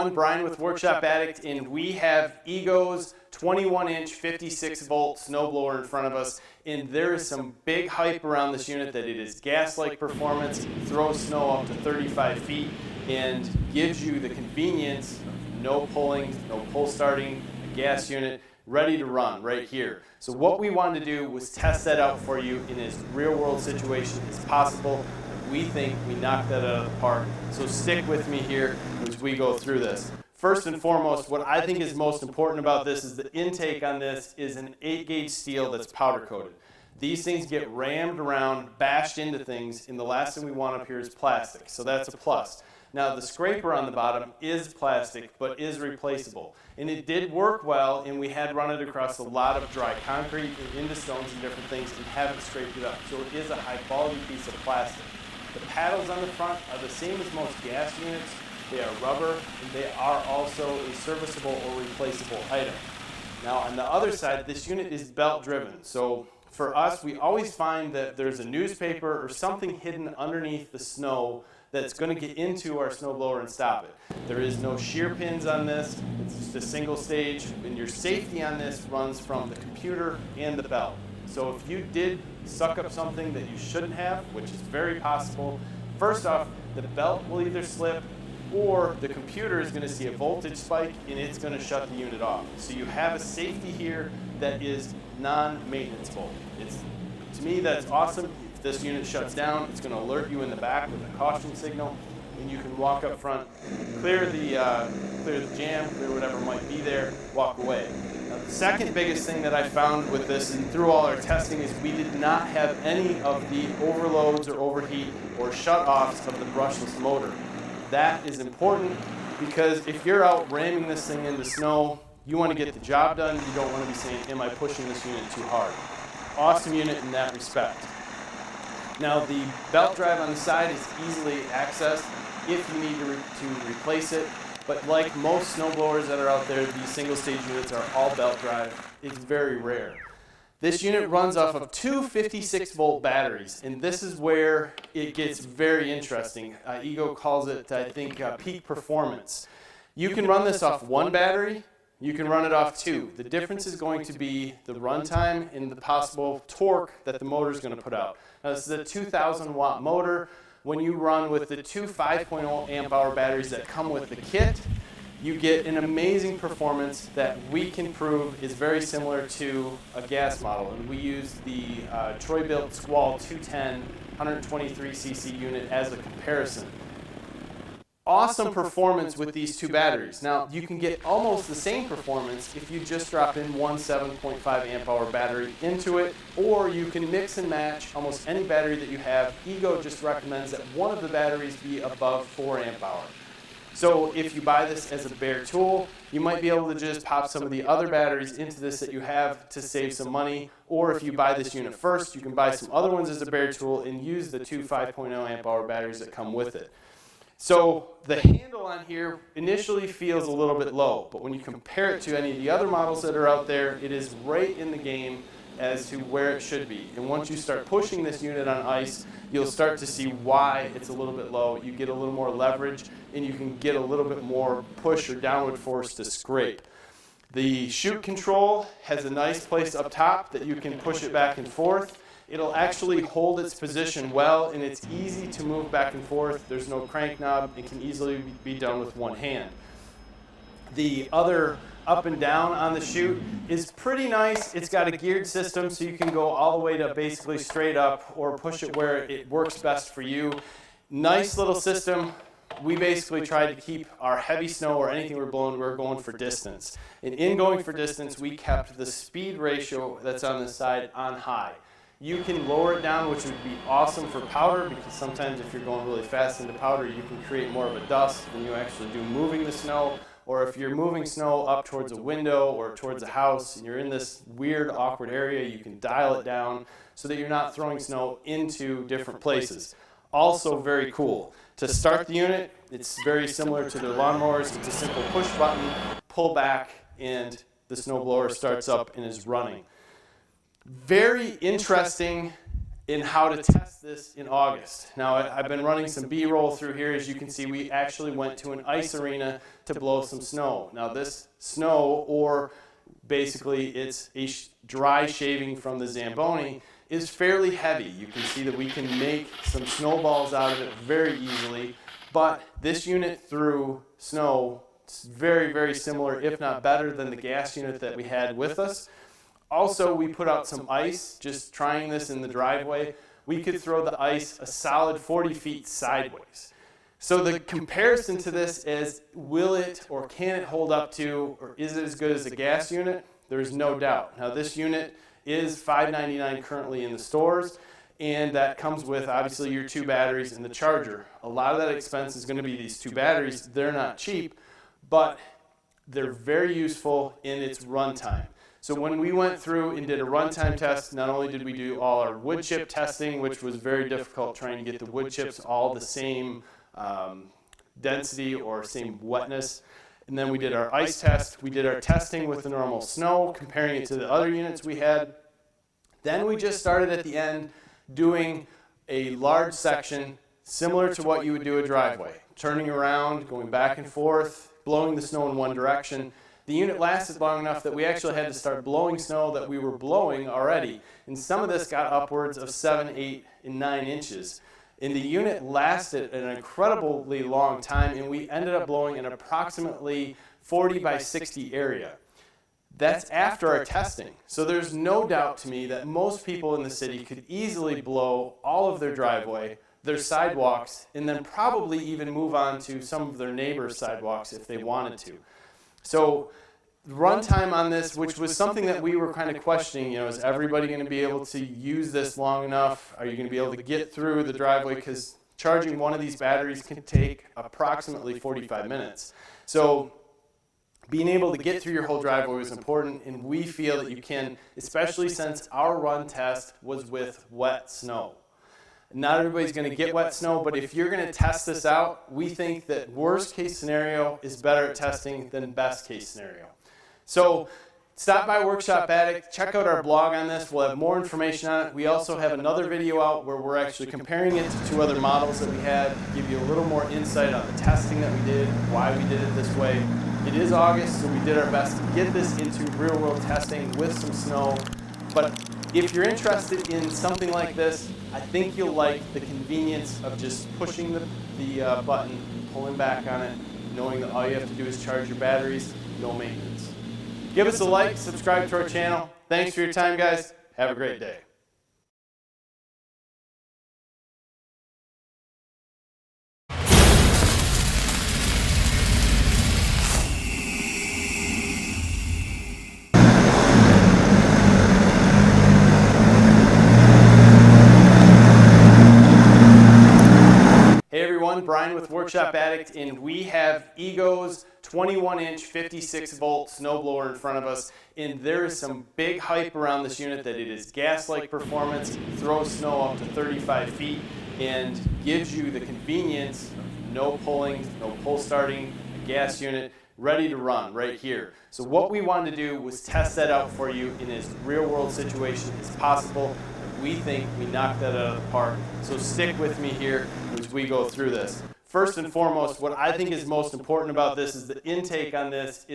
everyone, Brian with Workshop Addict, and we have Ego's 21-inch 56-volt snowblower in front of us, and there is some big hype around this unit that it is gas-like performance, throws snow up to 35 feet, and gives you the convenience of no pulling, no pull starting, a gas unit, ready to run right here. So what we wanted to do was test that out for you in as real-world situation as possible. We think we knocked that out of the park, so stick with me here as we go through this. First and foremost, what I think is most important about this is the intake on this is an 8-gauge steel that's powder coated. These things get rammed around, bashed into things, and the last thing we want up here is plastic, so that's a plus. Now the scraper on the bottom is plastic, but is replaceable. And it did work well, and we had run it across a lot of dry concrete and into stones and different things and haven't scraped it up. So it is a high quality piece of plastic. The paddles on the front are the same as most gas units. They are rubber, and they are also a serviceable or replaceable item. Now on the other side, this unit is belt driven. So for us, we always find that there's a newspaper or something hidden underneath the snow that's going to get into our snowblower and stop it. There is no shear pins on this. It's just a single stage, and your safety on this runs from the computer and the belt. So if you did suck up something that you shouldn't have, which is very possible, first off, the belt will either slip or the computer is going to see a voltage spike and it's going to shut the unit off. So you have a safety here that is non-maintenanceable. To me, that's awesome. If this unit shuts down, it's going to alert you in the back with a caution signal, and you can walk up front, clear the jam, clear whatever might be there, walk away. Now, the second biggest thing that I found with this and through all our testing is we did not have any of the overloads or overheat or shut-offs of the brushless motor. That is important because if you're out ramming this thing into snow, you want to get the job done. You don't want to be saying, am I pushing this unit too hard? Awesome unit in that respect. Now the belt drive on the side is easily accessed if you need to replace it. But like most snowblowers that are out there, these single stage units are all belt drive. It's very rare. This unit runs off of two 56-volt batteries, and this is where it gets very interesting. Ego calls it, I think, peak performance. You can run this off one battery, you can run it off two. The difference is going to be the runtime and the possible torque that the motor is going to put out. Now this is a 2,000 watt motor. When you run with the two 5.0 amp hour batteries that come with the kit, you get an amazing performance that we can prove is very similar to a gas model. And we use the Troy-built Squall 210 123cc unit as a comparison. Awesome performance with these two batteries. Now, you can get almost the same performance if you just drop in one 7.5 amp hour battery into it, or you can mix and match almost any battery that you have. Ego just recommends that one of the batteries be above 4 amp hour. So if you buy this as a bare tool, you might be able to just pop some of the other batteries into this that you have to save some money. Or if you buy this unit first, you can buy some other ones as a bare tool and use the two 5.0 amp hour batteries that come with it. So the handle on here initially feels a little bit low, but when you compare it to any of the other models that are out there, it is right in the game as to where it should be. And once you start pushing this unit on ice, you'll start to see why it's a little bit low. You get a little more leverage, and you can get a little bit more push or downward force to scrape. The chute control has a nice place up top that you can push it back and forth. It'll actually hold its position well, and it's easy to move back and forth. There's no crank knob. It can easily be done with one hand. The other up and down on the chute is pretty nice. It's got a geared system, so you can go all the way to basically straight up or push it where it works best for you. Nice little system. We basically tried to keep our heavy snow or anything we're blowing, we're going for distance. And in going for distance, we kept the speed ratio that's on this side on high. You can lower it down, which would be awesome for powder, because sometimes if you're going really fast into powder, you can create more of a dust than you actually do moving the snow. Or if you're moving snow up towards a window or towards a house and you're in this weird, awkward area, you can dial it down so that you're not throwing snow into different places. Also very cool. To start the unit, it's very similar to their lawnmowers. It's a simple push button, pull back, and the snowblower starts up and is running. Very interesting in how to test this in August. Now, I've been running some B-roll through here. As you can see, we actually went to an ice arena to blow some snow. Now, this snow, or basically it's a dry shaving from the Zamboni, is fairly heavy. You can see that we can make some snowballs out of it very easily, but this unit threw snow very, very similar, if not better, than the gas unit that we had with us. Also, we put out some ice, just trying this in the driveway. We could throw the ice a solid 40 feet sideways. So the comparison to this is, will it or can it hold up to, or is it as good as a gas unit? There's no doubt. Now, this unit is $599 currently in the stores, and that comes with obviously your 2 batteries and the charger. A lot of that expense is going to be these 2 batteries. They're not cheap, but they're very useful in its runtime. So when we went through and did a runtime test, not only did we do all our wood chip testing, which was very difficult trying to get the wood chips all the same density or same wetness, and then we did our ice test. We did our testing with the normal snow, comparing it to the other units we had. Then we just started at the end doing a large section similar to what you would do a driveway, turning around, going back and forth, blowing the snow in one direction. The unit lasted long enough that we actually had to start blowing snow that we were blowing already. And some of this got upwards of 7, 8, and 9 inches. And the unit lasted an incredibly long time, and we ended up blowing an approximately 40 by 60 area. That's after our testing. So there's no doubt to me that most people in the city could easily blow all of their driveway, their sidewalks, and then probably even move on to some of their neighbors' sidewalks if they wanted to. So runtime on this, which was something that we were kind of questioning, is everybody going to be able to use this long enough? Are you going to be able to get through the driveway? Because charging one of these batteries can take approximately 45 minutes. So being able to get through your whole driveway was important, and we feel that you can, especially since our run test was with wet snow. Not everybody's going to get wet snow, but if you're going to test this out, we think that worst case scenario is better at testing than best case scenario. So stop by Workshop Addict, check out our blog on this. We'll have more information on it. We also have another video out where we're actually comparing it to 2 other models that we had, give you a little more insight on the testing that we did, why we did it this way. It is August, so we did our best to get this into real-world testing with some snow. But if you're interested in something like this, I think you'll like the convenience of just pushing the button, pulling back on it, knowing that all you have to do is charge your batteries, no maintenance. Give us a like, subscribe to our channel. Thanks for your time, guys. Have a great day. Brian with Workshop Addict, and we have Ego's 21-inch 56-volt snowblower in front of us, and there is some big hype around this unit that it is gas-like performance, throws snow up to 35 feet, and gives you the convenience of no pulling, no pull starting, a gas unit, ready to run right here. So what we wanted to do was test that out for you in as real-world situation as possible. We think we knocked that out of the park. So stick with me here as we go through this. First and foremost, what I think is most important about this is the intake on this